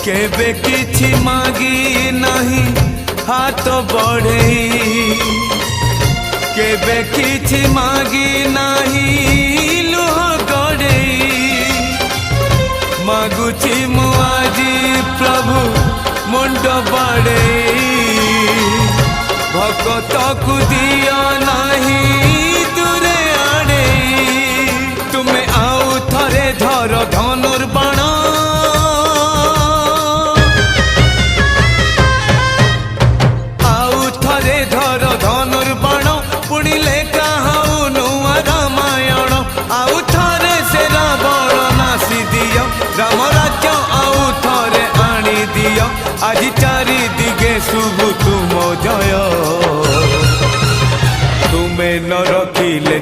केबे किछि मागी नहीं हाथ बढ़े केबे किछि मागी नहीं लुह गड़े मागुछि मु आजी प्रभु मुंड बड़े भगत को दिया नहीं दूरे आड़े तुम्हें आउ थरे धर धनुर्बाण आउ थरे धर धनुर्बाण पुणिले कहाऊ नुआ रामायण आउ थरे से रावण नासी दियो राम राज्य आउ थरे आनी दियो आज चारि दिगे शुभ तुम जय तुम्हें न रखिले